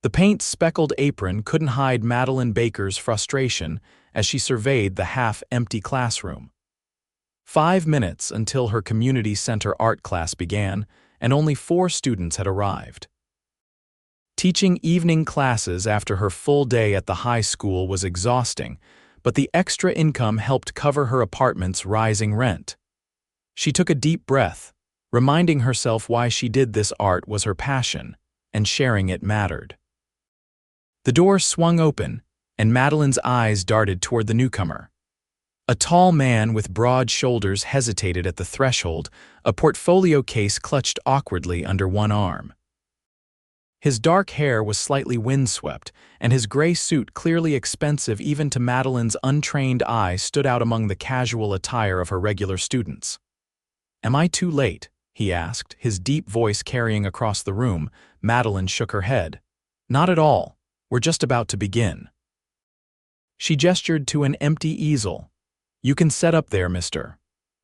The paint-speckled apron couldn't hide Madeline Baker's frustration as she surveyed the half-empty classroom. 5 minutes until her community center art class began, and only 4 students had arrived. Teaching evening classes after her full day at the high school was exhausting, but the extra income helped cover her apartment's rising rent. She took a deep breath, reminding herself why she did this. Art was her passion, and sharing it mattered. The door swung open, and Madeline's eyes darted toward the newcomer. A tall man with broad shoulders hesitated at the threshold, a portfolio case clutched awkwardly under one arm. His dark hair was slightly windswept, and his gray suit, clearly expensive even to Madeline's untrained eye, stood out among the casual attire of her regular students. "Am I too late?" he asked, his deep voice carrying across the room. Madeline shook her head. "Not at all. We're just about to begin." She gestured to an empty easel. "You can set up there, Mr.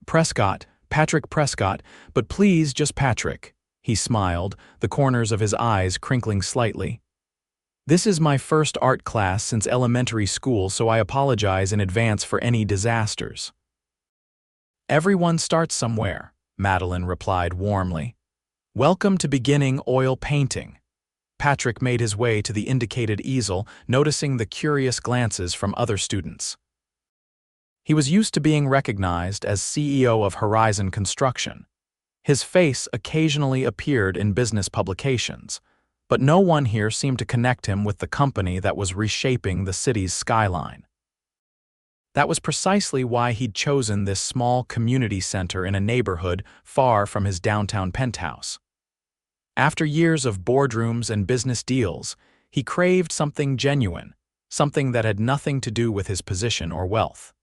Prescott, Patrick Prescott, but please just Patrick." He smiled, the corners of his eyes crinkling slightly. "This is my first art class since elementary school, so I apologize in advance for any disasters." "Everyone starts somewhere," Madeline replied warmly. "Welcome to beginning oil painting." Patrick made his way to the indicated easel, noticing the curious glances from other students. He was used to being recognized as CEO of Horizon Construction. His face occasionally appeared in business publications, but no one here seemed to connect him with the company that was reshaping the city's skyline. That was precisely why he'd chosen this small community center in a neighborhood far from his downtown penthouse. After years of boardrooms and business deals, he craved something genuine, something that had nothing to do with his position or wealth.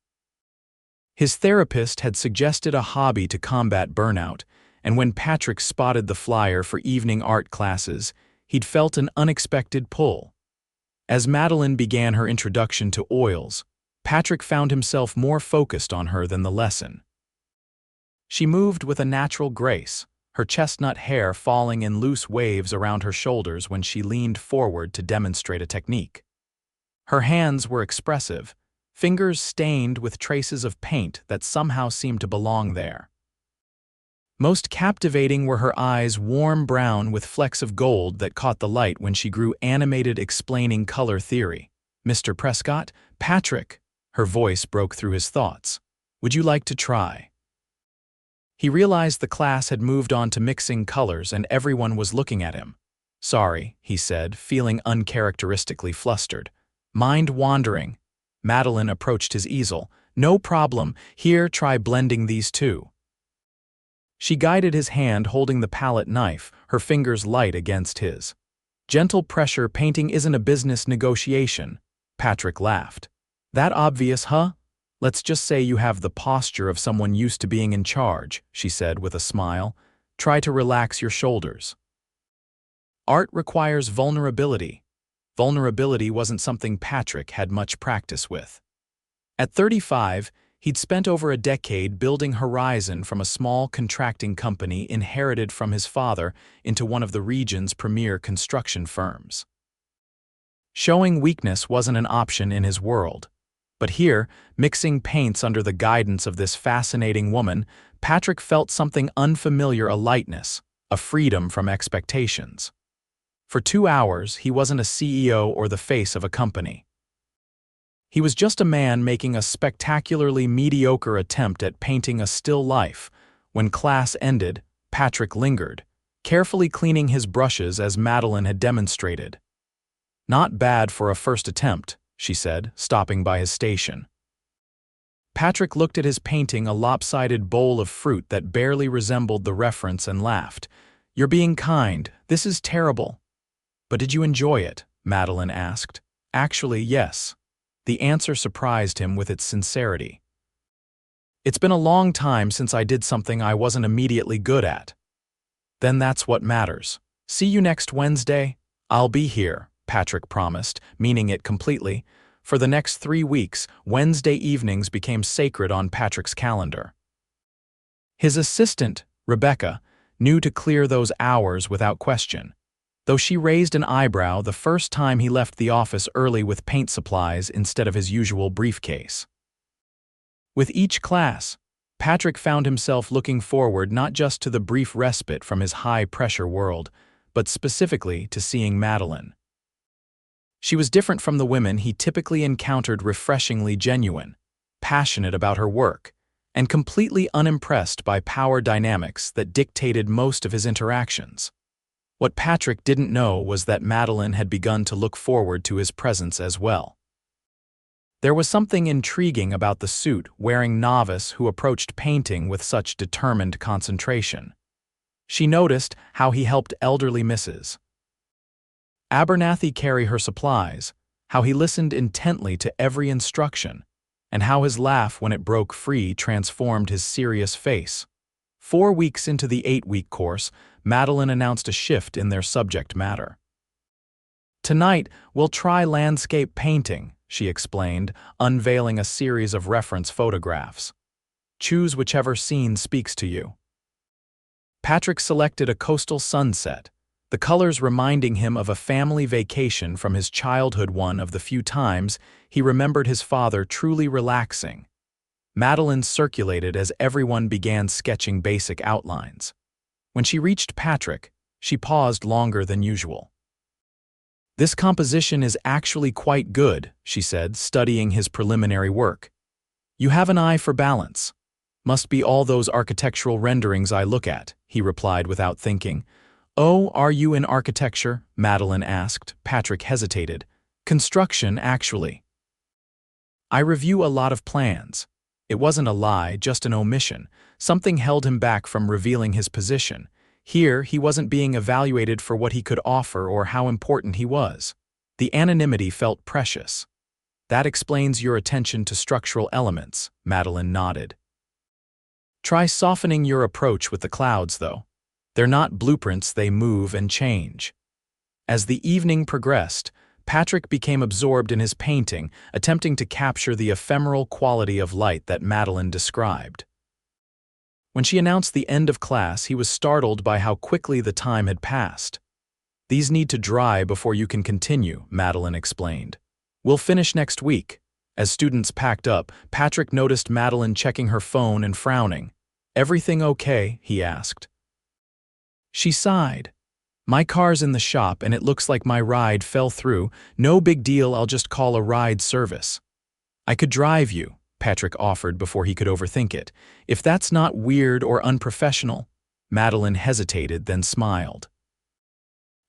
His therapist had suggested a hobby to combat burnout, and when Patrick spotted the flyer for evening art classes, he'd felt an unexpected pull. As Madeline began her introduction to oils, Patrick found himself more focused on her than the lesson. She moved with a natural grace, her chestnut hair falling in loose waves around her shoulders when she leaned forward to demonstrate a technique. Her hands were expressive, fingers stained with traces of paint that somehow seemed to belong there. Most captivating were her eyes, warm brown with flecks of gold that caught the light when she grew animated, explaining color theory. "Mr. Prescott, Patrick," her voice broke through his thoughts. "Would you like to try?" He realized the class had moved on to mixing colors and everyone was looking at him. "Sorry," he said, feeling uncharacteristically flustered. "Mind wandering." Madeline approached his easel. "No problem. Here, try blending these two." She guided his hand holding the palette knife, her fingers light against his. "Gentle pressure painting isn't a business negotiation." Patrick laughed. "That obvious, huh? Let's just say you have the posture of someone used to being in charge," she said with a smile. "Try to relax your shoulders." Art requires vulnerability. Vulnerability wasn't something Patrick had much practice with. At 35, he'd spent over a decade building Horizon from a small contracting company inherited from his father into one of the region's premier construction firms. Showing weakness wasn't an option in his world. But here, mixing paints under the guidance of this fascinating woman, Patrick felt something unfamiliar, a lightness, a freedom from expectations. For 2 hours, he wasn't a CEO or the face of a company. He was just a man making a spectacularly mediocre attempt at painting a still life. When class ended, Patrick lingered, carefully cleaning his brushes as Madeline had demonstrated. "Not bad for a first attempt," she said, stopping by his station. Patrick looked at his painting, a lopsided bowl of fruit that barely resembled the reference, and laughed. "You're being kind. This is terrible." "But did you enjoy it?" Madeline asked. "Actually, yes." The answer surprised him with its sincerity. "It's been a long time since I did something I wasn't immediately good at." "Then that's what matters. See you next Wednesday?" "I'll be here," Patrick promised, meaning it completely. For the next 3 weeks, Wednesday evenings became sacred on Patrick's calendar. His assistant, Rebecca, knew to clear those hours without question. though she raised an eyebrow the first time he left the office early with paint supplies instead of his usual briefcase. With each class, Patrick found himself looking forward not just to the brief respite from his high-pressure world, but specifically to seeing Madeline. She was different from the women he typically encountered, refreshingly genuine, passionate about her work, and completely unimpressed by power dynamics that dictated most of his interactions. What Patrick didn't know was that Madeline had begun to look forward to his presence as well. There was something intriguing about the suit-wearing novice who approached painting with such determined concentration. She noticed how he helped elderly Mrs. Abernathy carry her supplies, how he listened intently to every instruction, and how his laugh when it broke free transformed his serious face. 4 weeks into the 8-week course, Madeline announced a shift in their subject matter. "Tonight, we'll try landscape painting," she explained, unveiling a series of reference photographs. "Choose whichever scene speaks to you." Patrick selected a coastal sunset, the colors reminding him of a family vacation from his childhood, one of the few times he remembered his father truly relaxing. Madeline circulated as everyone began sketching basic outlines. When she reached Patrick, she paused longer than usual. "This composition is actually quite good," she said, studying his preliminary work. "You have an eye for balance." "Must be all those architectural renderings I look at," he replied without thinking. "Oh, are you in architecture?" Madeline asked. Patrick hesitated. "Construction, actually. I review a lot of plans." It wasn't a lie, just an omission. Something held him back from revealing his position. Here, he wasn't being evaluated for what he could offer or how important he was. The anonymity felt precious. "That explains your attention to structural elements," Madeline nodded. "Try softening your approach with the clouds, though. They're not blueprints, they move and change." As the evening progressed, Patrick became absorbed in his painting, attempting to capture the ephemeral quality of light that Madeline described. When she announced the end of class, he was startled by how quickly the time had passed. "These need to dry before you can continue," Madeline explained. "We'll finish next week." As students packed up, Patrick noticed Madeline checking her phone and frowning. "Everything okay?" he asked. She sighed. "My car's in the shop and it looks like my ride fell through. No big deal, I'll just call a ride service." "I could drive you," Patrick offered before he could overthink it. "If that's not weird or unprofessional." Madeline hesitated, then smiled.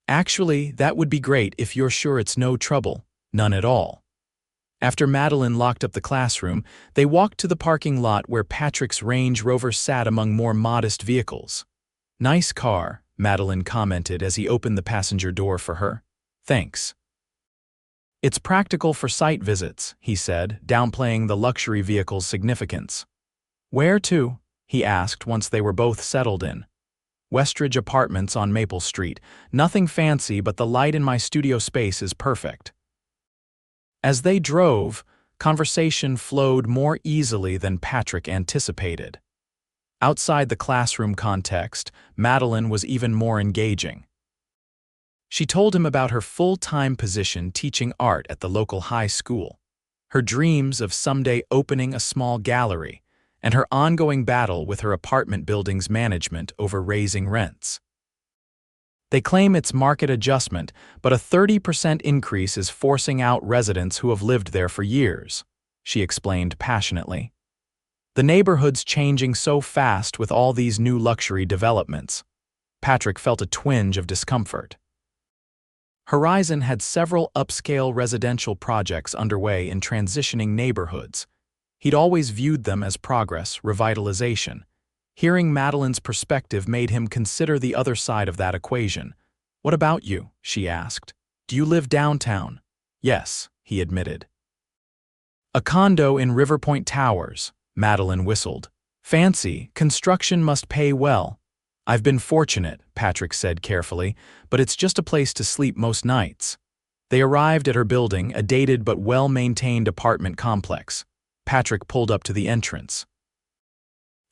"Actually, that would be great if you're sure it's no trouble." "None at all." After Madeline locked up the classroom, they walked to the parking lot where Patrick's Range Rover sat among more modest vehicles. "Nice car," Madeline commented as he opened the passenger door for her. "Thanks." "It's practical for site visits," he said, downplaying the luxury vehicle's significance. "Where to?" he asked once they were both settled in. "Westridge Apartments on Maple Street. Nothing fancy, but the light in my studio space is perfect." As they drove, conversation flowed more easily than Patrick anticipated. Outside the classroom context, Madeline was even more engaging. She told him about her full-time position teaching art at the local high school, her dreams of someday opening a small gallery, and her ongoing battle with her apartment building's management over raising rents. "They claim it's market adjustment, but a 30% increase is forcing out residents who have lived there for years," she explained passionately. "The neighborhood's changing so fast with all these new luxury developments." Patrick felt a twinge of discomfort. Horizon had several upscale residential projects underway in transitioning neighborhoods. He'd always viewed them as progress, revitalization. Hearing Madeline's perspective made him consider the other side of that equation. "What about you?" she asked. "Do you live downtown?" "Yes," he admitted. "A condo in Riverpoint Towers," Madeline whistled. "Fancy, construction must pay well." "I've been fortunate," Patrick said carefully, "but it's just a place to sleep most nights." They arrived at her building, a dated but well-maintained apartment complex. Patrick pulled up to the entrance.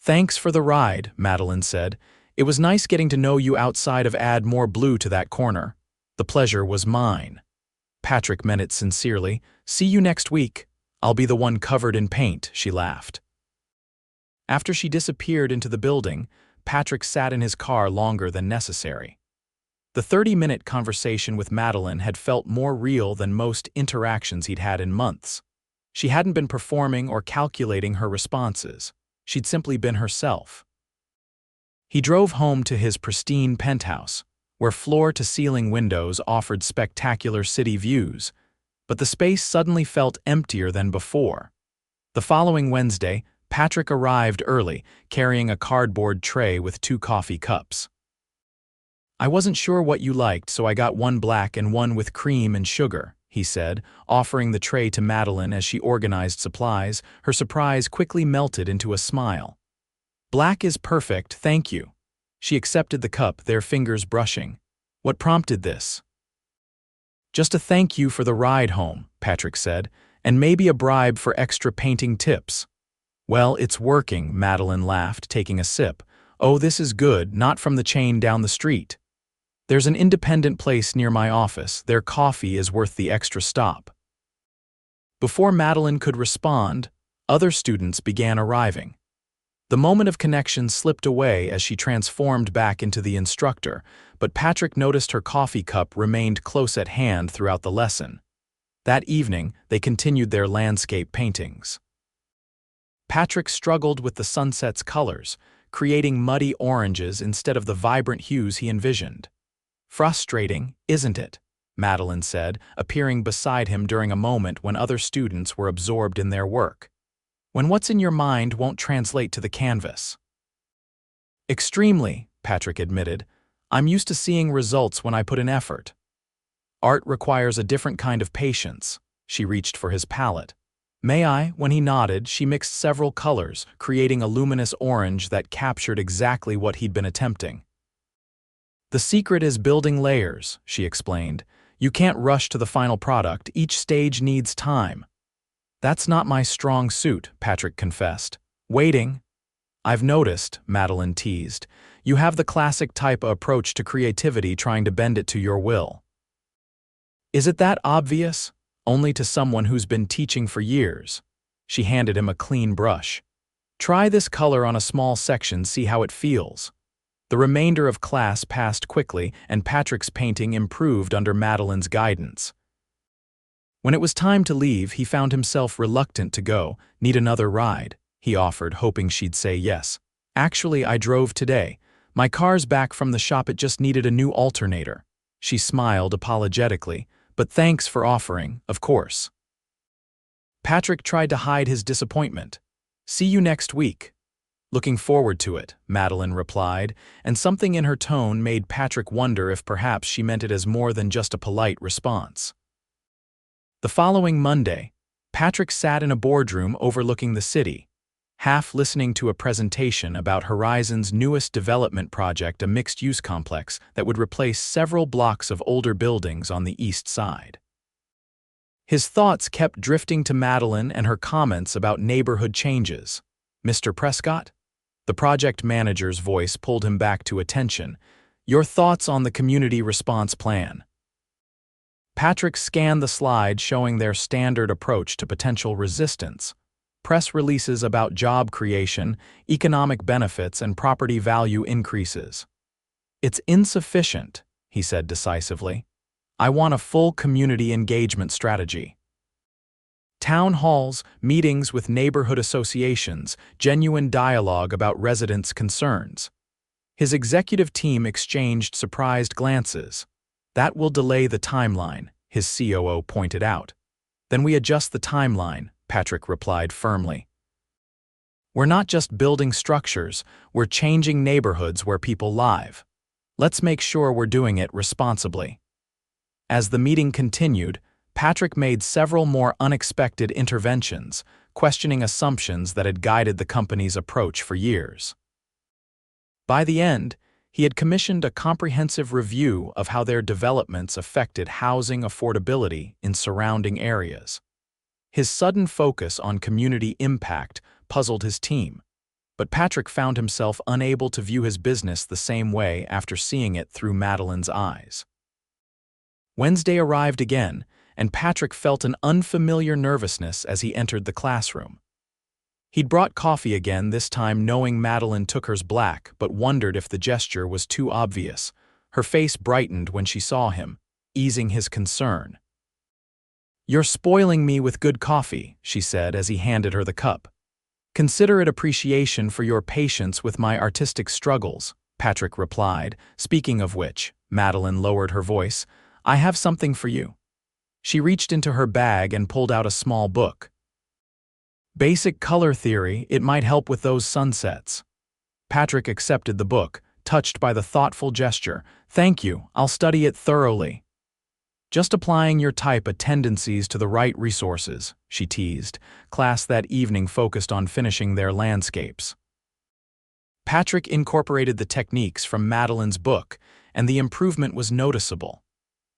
"Thanks for the ride," Madeline said. "It was nice getting to know you outside of add more blue to that corner." The pleasure was mine. Patrick meant it sincerely. See you next week. I'll be the one covered in paint, she laughed. After she disappeared into the building, Patrick sat in his car longer than necessary. The 30-minute conversation with Madeline had felt more real than most interactions he'd had in months. She hadn't been performing or calculating her responses. She'd simply been herself. He drove home to his pristine penthouse, where floor-to-ceiling windows offered spectacular city views, but the space suddenly felt emptier than before. The following Wednesday, Patrick arrived early, carrying a cardboard tray with 2 coffee cups. "I wasn't sure what you liked, so I got one black and one with cream and sugar," he said, offering the tray to Madeline as she organized supplies. Her surprise quickly melted into a smile. "Black is perfect, thank you." She accepted the cup, their fingers brushing. "What prompted this?" "Just a thank you for the ride home," Patrick said, "and maybe a bribe for extra painting tips." "Well, it's working," Madeline laughed, taking a sip. "Oh, this is good, not from the chain down the street. There's an independent place near my office. Their coffee is worth the extra stop." Before Madeline could respond, other students began arriving. The moment of connection slipped away as she transformed back into the instructor, but Patrick noticed her coffee cup remained close at hand throughout the lesson. That evening, they continued their landscape paintings. Patrick struggled with the sunset's colors, creating muddy oranges instead of the vibrant hues he envisioned. "Frustrating, isn't it?" Madeline said, appearing beside him during a moment when other students were absorbed in their work. "When what's in your mind won't translate to the canvas." "Extremely," Patrick admitted. "I'm used to seeing results when I put in effort." "Art requires a different kind of patience." She reached for his palette. "May I?" When he nodded, she mixed several colors, creating a luminous orange that captured exactly what he'd been attempting. "The secret is building layers," she explained. "You can't rush to the final product. Each stage needs time." "That's not my strong suit," Patrick confessed. "Waiting." "I've noticed," Madeline teased. "You have the classic type of approach to creativity, trying to bend it to your will." "Is it that obvious?" "Only to someone who's been teaching for years." She handed him a clean brush. "Try this color on a small section, see how it feels." The remainder of class passed quickly, and Patrick's painting improved under Madeline's guidance. When it was time to leave, he found himself reluctant to go. "Need another ride?" he offered, hoping she'd say yes. "Actually, I drove today. My car's back from the shop, it just needed a new alternator." She smiled apologetically. "But thanks for offering, of course." Patrick tried to hide his disappointment. "See you next week." "Looking forward to it," Madeline replied, and something in her tone made Patrick wonder if perhaps she meant it as more than just a polite response. The following Monday, Patrick sat in a boardroom overlooking the city, half listening to a presentation about Horizon's newest development project, a mixed-use complex that would replace several blocks of older buildings on the east side. His thoughts kept drifting to Madeline and her comments about neighborhood changes. "Mr. Prescott?" The project manager's voice pulled him back to attention. "Your thoughts on the community response plan?" Patrick scanned the slide showing their standard approach to potential resistance. Press releases about job creation, economic benefits, and property value increases. "It's insufficient," he said decisively. "I want a full community engagement strategy. Town halls, meetings with neighborhood associations, genuine dialogue about residents' concerns." His executive team exchanged surprised glances. "That will delay the timeline," his COO pointed out. "Then we adjust the timeline," Patrick replied firmly. "We're not just building structures, we're changing neighborhoods where people live. Let's make sure we're doing it responsibly." As the meeting continued, Patrick made several more unexpected interventions, questioning assumptions that had guided the company's approach for years. By the end, he had commissioned a comprehensive review of how their developments affected housing affordability in surrounding areas. His sudden focus on community impact puzzled his team, but Patrick found himself unable to view his business the same way after seeing it through Madeline's eyes. Wednesday arrived again, and Patrick felt an unfamiliar nervousness as he entered the classroom. He'd brought coffee again, this time knowing Madeline took hers black, but wondered if the gesture was too obvious. Her face brightened when she saw him, easing his concern. "You're spoiling me with good coffee," she said as he handed her the cup. "Consider it appreciation for your patience with my artistic struggles," Patrick replied. "Speaking of which," Madeline lowered her voice, "I have something for you." She reached into her bag and pulled out a small book. "Basic color theory, it might help with those sunsets." Patrick accepted the book, touched by the thoughtful gesture. "Thank you, I'll study it thoroughly." "Just applying your type of tendencies to the right resources," she teased. Class that evening focused on finishing their landscapes. Patrick incorporated the techniques from Madeline's book, and the improvement was noticeable.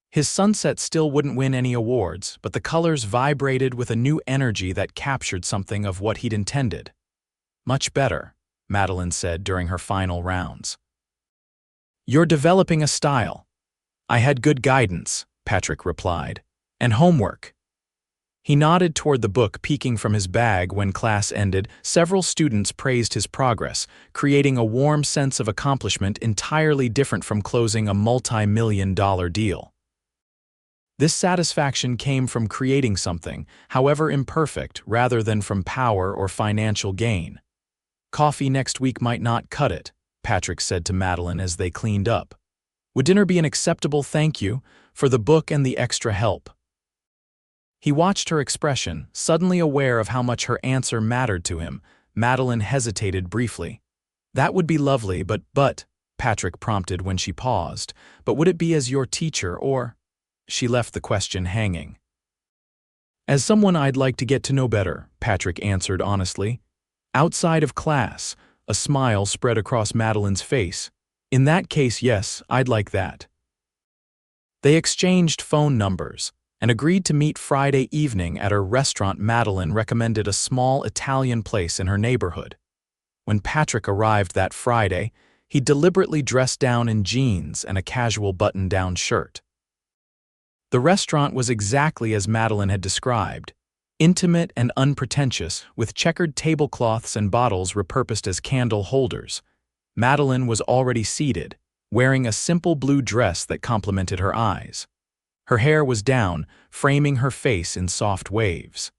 His sunset still wouldn't win any awards, but the colors vibrated with a new energy that captured something of what he'd intended. "Much better," Madeline said during her final rounds. "You're developing a style." "I had good guidance," Patrick replied. "And homework." He nodded toward the book peeking from his bag when class ended. Several students praised his progress, creating a warm sense of accomplishment entirely different from closing a multi-million-dollar deal. This satisfaction came from creating something, however imperfect, rather than from power or financial gain. "Coffee next week might not cut it," Patrick said to Madeline as they cleaned up. "Would dinner be an acceptable thank you for the book and the extra help?" He watched her expression, suddenly aware of how much her answer mattered to him. Madeline hesitated briefly. "That would be lovely, but," Patrick prompted when she paused, "but would it be as your teacher or—" She left the question hanging. "As someone I'd like to get to know better," Patrick answered honestly. Outside of class, a smile spread across Madeline's face. "In that case, yes, I'd like that." They exchanged phone numbers and agreed to meet Friday evening at a restaurant. Madeline recommended a small Italian place in her neighborhood. When Patrick arrived that Friday, he deliberately dressed down in jeans and a casual button-down shirt. The restaurant was exactly as Madeline had described, intimate and unpretentious, with checkered tablecloths and bottles repurposed as candle holders. Madeline was already seated, wearing a simple blue dress that complemented her eyes. Her hair was down, framing her face in soft waves.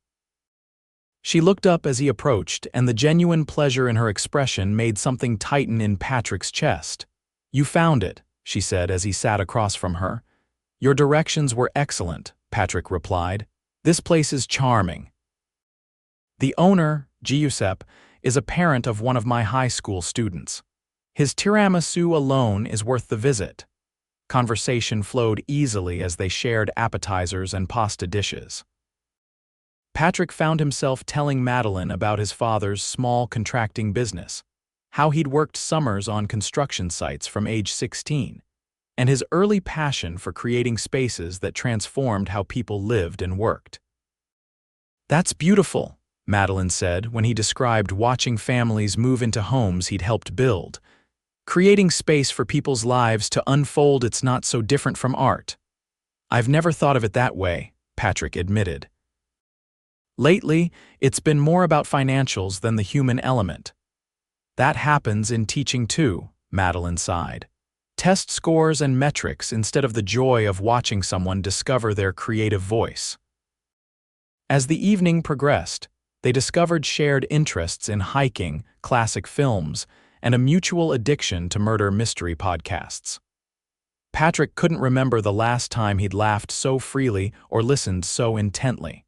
She looked up as he approached, and the genuine pleasure in her expression made something tighten in Patrick's chest. "You found it," she said as he sat across from her. "Your directions were excellent," Patrick replied. "This place is charming." The owner, Giuseppe, is a parent of one of my high school students. His tiramisu alone is worth the visit. Conversation flowed easily as they shared appetizers and pasta dishes. Patrick found himself telling Madeline about his father's small contracting business, how he'd worked summers on construction sites from age 16, and his early passion for creating spaces that transformed how people lived and worked. "That's beautiful," Madeline said when he described watching families move into homes he'd helped build. "Creating space for people's lives to unfold, it's not so different from art." "I've never thought of it that way," Patrick admitted. "Lately, it's been more about financials than the human element." "That happens in teaching too," Madeline sighed. "Test scores and metrics instead of the joy of watching someone discover their creative voice." As the evening progressed, they discovered shared interests in hiking, classic films, and a mutual addiction to murder mystery podcasts. Patrick couldn't remember the last time he'd laughed so freely or listened so intently.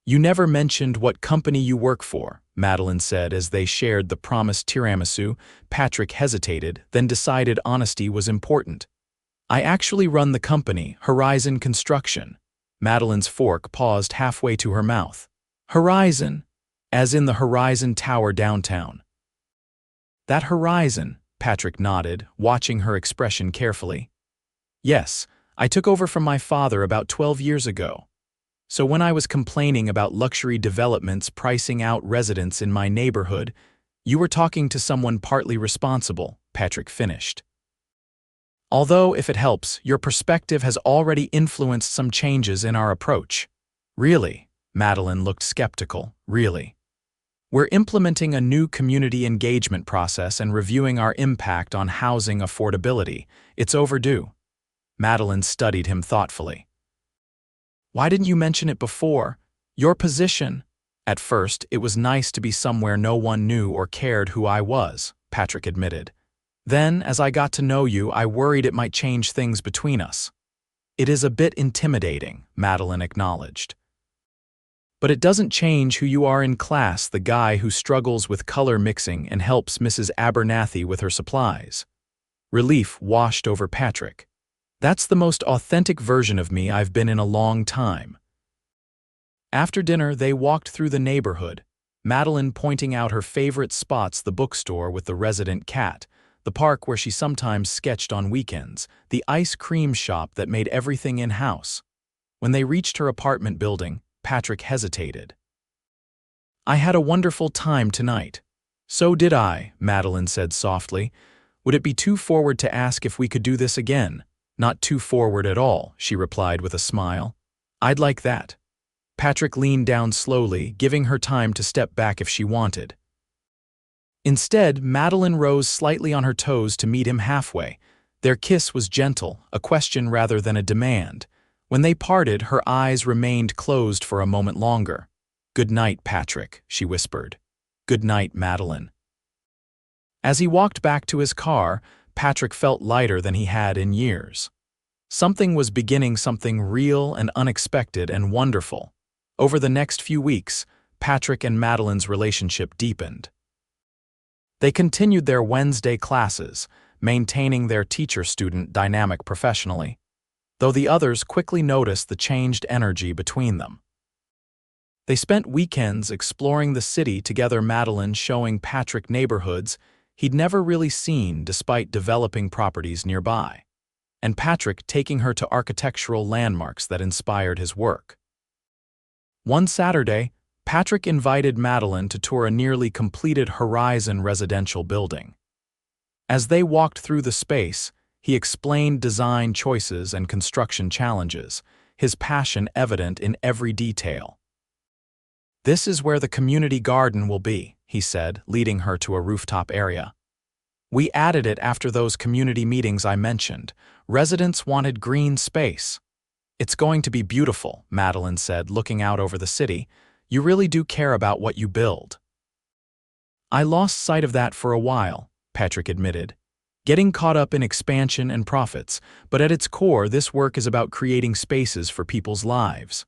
"You never mentioned what company you work for," Madeline said as they shared the promised tiramisu. Patrick hesitated, then decided honesty was important. "I actually run the company, Horizon Construction." Madeline's fork paused halfway to her mouth. "Horizon, as in the Horizon Tower downtown." "That Horizon," Patrick nodded, watching her expression carefully. "Yes, I took over from my father about 12 years ago. So when I was complaining about luxury developments pricing out residents in my neighborhood, you were talking to someone partly responsible," Patrick finished. Although, if it helps, your perspective has already influenced some changes in our approach. Really? Madeline looked skeptical. Really? We're implementing a new community engagement process and reviewing our impact on housing affordability. It's overdue. Madeline studied him thoughtfully. Why didn't you mention it before? Your position. At first, it was nice to be somewhere no one knew or cared who I was, Patrick admitted. Then, as I got to know you, I worried it might change things between us. It is a bit intimidating, Madeline acknowledged. But it doesn't change who you are in class, the guy who struggles with color mixing and helps Mrs. Abernathy with her supplies. Relief washed over Patrick. That's the most authentic version of me I've been in a long time. After dinner, they walked through the neighborhood, Madeline pointing out her favorite spots: the bookstore with the resident cat, the park where she sometimes sketched on weekends, the ice cream shop that made everything in-house. When they reached her apartment building, Patrick hesitated. I had a wonderful time tonight. So did I, Madeline said softly. Would it be too forward to ask if we could do this again? Not too forward at all, she replied with a smile. I'd like that. Patrick leaned down slowly, giving her time to step back if she wanted. Instead, Madeline rose slightly on her toes to meet him halfway. Their kiss was gentle, a question rather than a demand. When they parted, her eyes remained closed for a moment longer. Good night, Patrick, she whispered. Good night, Madeline. As he walked back to his car, Patrick felt lighter than he had in years. Something was beginning, something real and unexpected and wonderful. Over the next few weeks, Patrick and Madeline's relationship deepened. They continued their Wednesday classes, maintaining their teacher-student dynamic professionally, though the others quickly noticed the changed energy between them. They spent weekends exploring the city together, Madeline showing Patrick neighborhoods he'd never really seen despite developing properties nearby, and Patrick taking her to architectural landmarks that inspired his work. One Saturday, Patrick invited Madeline to tour a nearly completed Horizon residential building. As they walked through the space, he explained design choices and construction challenges, his passion evident in every detail. This is where the community garden will be, he said, leading her to a rooftop area. We added it after those community meetings I mentioned. Residents wanted green space. It's going to be beautiful, Madeline said, looking out over the city. You really do care about what you build. I lost sight of that for a while, Patrick admitted, getting caught up in expansion and profits, but at its core, this work is about creating spaces for people's lives.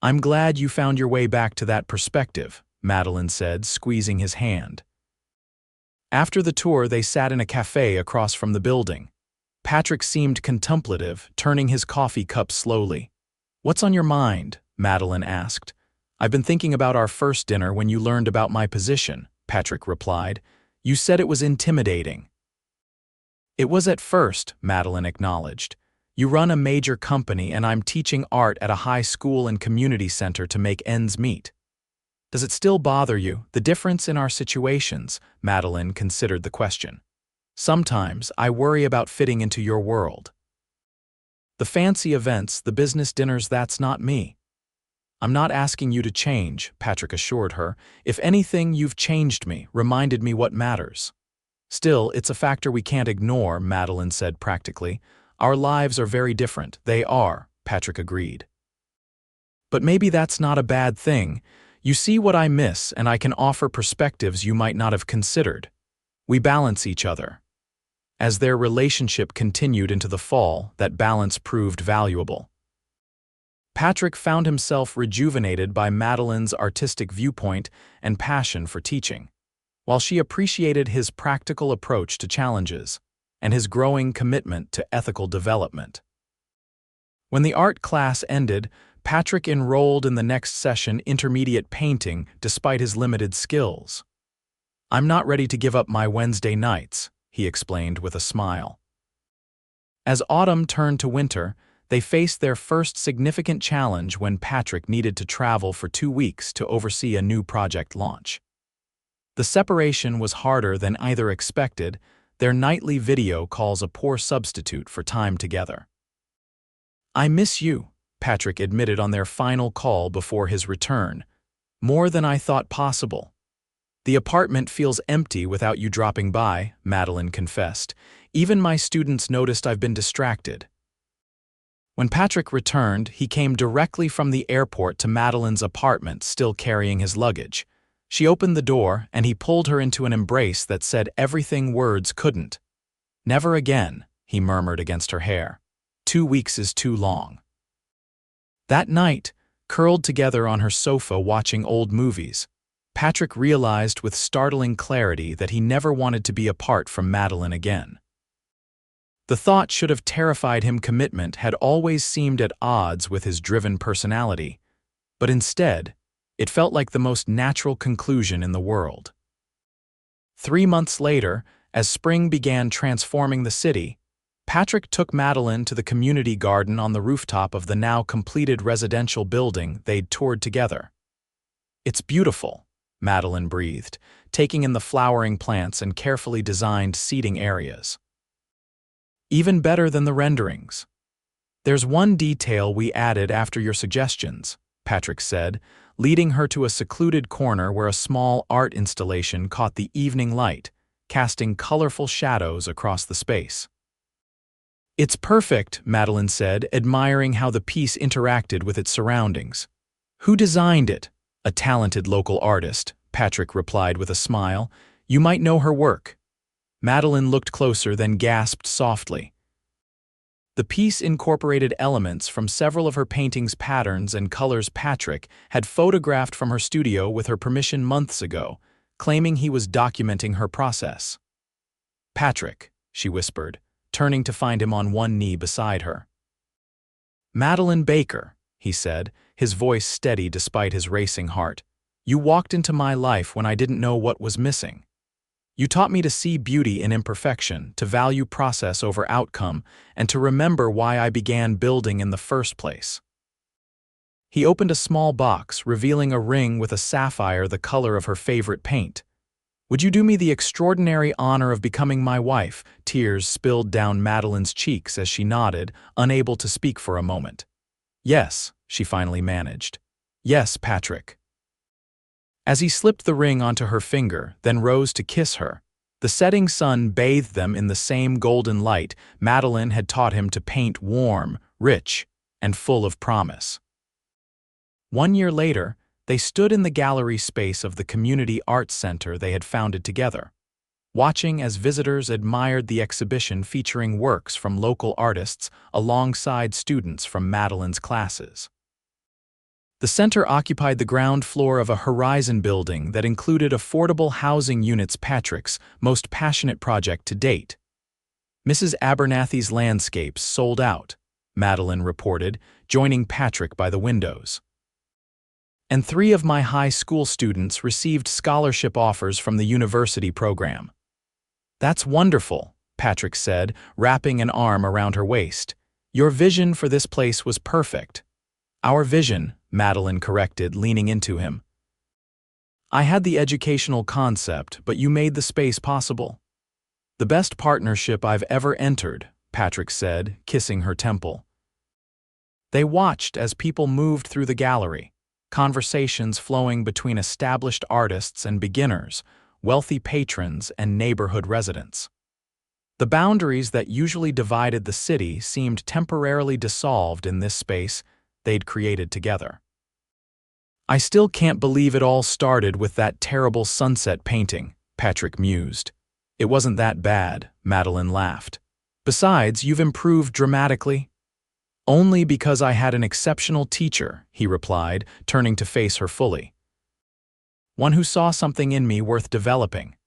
I'm glad you found your way back to that perspective, Madeline said, squeezing his hand. After the tour, they sat in a cafe across from the building. Patrick seemed contemplative, turning his coffee cup slowly. What's on your mind? Madeline asked. I've been thinking about our first dinner when you learned about my position, Patrick replied. You said it was intimidating. It was at first, Madeline acknowledged. You run a major company and I'm teaching art at a high school and community center to make ends meet. Does it still bother you, the difference in our situations? Madeline considered the question. Sometimes I worry about fitting into your world. The fancy events, the business dinners, that's not me. I'm not asking you to change, Patrick assured her. If anything, you've changed me, reminded me what matters. Still, it's a factor we can't ignore, Madeline said practically. Our lives are very different. They are, Patrick agreed. But maybe that's not a bad thing. You see what I miss, and I can offer perspectives you might not have considered. We balance each other. As their relationship continued into the fall, that balance proved valuable. Patrick found himself rejuvenated by Madeline's artistic viewpoint and passion for teaching, while she appreciated his practical approach to challenges and his growing commitment to ethical development. When the art class ended, Patrick enrolled in the next session, intermediate painting, despite his limited skills. I'm not ready to give up my Wednesday nights, he explained with a smile. As autumn turned to winter, they faced their first significant challenge when Patrick needed to travel for 2 weeks to oversee a new project launch. The separation was harder than either expected. their nightly video calls a poor substitute for time together. "I miss you," Patrick admitted on their final call before his return. "More than I thought possible." "The apartment feels empty without you dropping by," Madeline confessed. "Even my students noticed I've been distracted." When Patrick returned, he came directly from the airport to Madeline's apartment, still carrying his luggage. She opened the door, and he pulled her into an embrace that said everything words couldn't. "Never again," he murmured against her hair. 2 weeks is too long." That night, curled together on her sofa watching old movies, Patrick realized with startling clarity that he never wanted to be apart from Madeline again. The thought should have terrified him. Commitment had always seemed at odds with his driven personality, but instead, it felt like the most natural conclusion in the world. 3 months later, as spring began transforming the city, Patrick took Madeline to the community garden on the rooftop of the now completed residential building they'd toured together. "It's beautiful," Madeline breathed, taking in the flowering plants and carefully designed seating areas. "Even better than the renderings." "There's one detail we added after your suggestions," Patrick said, leading her to a secluded corner where a small art installation caught the evening light, casting colorful shadows across the space. "It's perfect," Madeline said, admiring how the piece interacted with its surroundings. "Who designed it?" "A talented local artist," Patrick replied with a smile. "You might know her work." Madeline looked closer, then gasped softly. The piece incorporated elements from several of her paintings' patterns and colors Patrick had photographed from her studio with her permission months ago, claiming he was documenting her process. "Patrick," she whispered, turning to find him on one knee beside her. "Madeline Baker," he said, his voice steady despite his racing heart. "You walked into my life when I didn't know what was missing. You taught me to see beauty in imperfection, to value process over outcome, and to remember why I began building in the first place." He opened a small box, revealing a ring with a sapphire the color of her favorite paint. "Would you do me the extraordinary honor of becoming my wife?" Tears spilled down Madeline's cheeks as she nodded, unable to speak for a moment. "Yes," she finally managed. "Yes, Patrick." As he slipped the ring onto her finger, then rose to kiss her, the setting sun bathed them in the same golden light Madeline had taught him to paint: warm, rich, and full of promise. 1 year later, they stood in the gallery space of the community arts center they had founded together, watching as visitors admired the exhibition featuring works from local artists alongside students from Madeline's classes. The center occupied the ground floor of a Horizon building that included affordable housing units, Patrick's most passionate project to date. "Mrs. Abernathy's landscapes sold out," Madeline reported, joining Patrick by the windows. "And 3 of my high school students received scholarship offers from the university program." "That's wonderful," Patrick said, wrapping an arm around her waist. "Your vision for this place was perfect." "Our vision," Madeline corrected, leaning into him. "I had the educational concept, but you made the space possible." "The best partnership I've ever entered," Patrick said, kissing her temple. They watched as people moved through the gallery, conversations flowing between established artists and beginners, wealthy patrons and neighborhood residents. The boundaries that usually divided the city seemed temporarily dissolved in this space they'd created together. "I still can't believe it all started with that terrible sunset painting," Patrick mused. "It wasn't that bad," Madeline laughed. "Besides, you've improved dramatically." "Only because I had an exceptional teacher," he replied, turning to face her fully. "One who saw something in me worth developing."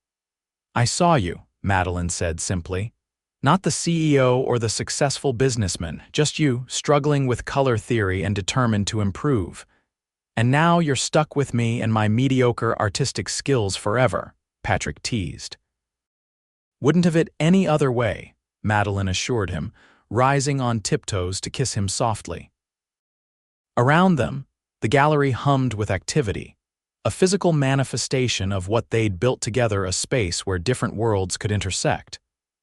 "I saw you," Madeline said simply. "Not the CEO or the successful businessman, just you, struggling with color theory and determined to improve. And now you're stuck with me and my mediocre artistic skills forever," Patrick teased. "Wouldn't have it any other way," Madeline assured him, rising on tiptoes to kiss him softly. Around them, the gallery hummed with activity, a physical manifestation of what they'd built together, a space where different worlds could intersect.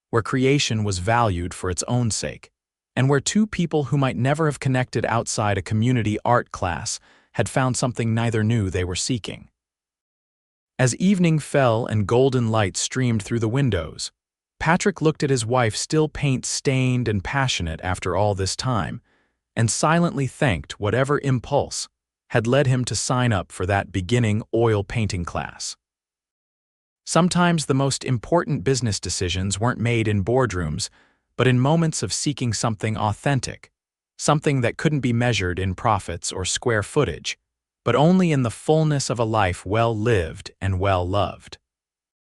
where creation was valued for its own sake, and where two people who might never have connected outside a community art class had found something neither knew they were seeking. As evening fell and golden light streamed through the windows, Patrick looked at his wife, still paint-stained and passionate after all this time, and silently thanked whatever impulse had led him to sign up for that beginning oil painting class. Sometimes the most important business decisions weren't made in boardrooms, but in moments of seeking something authentic, something that couldn't be measured in profits or square footage, but only in the fullness of a life well lived and well loved.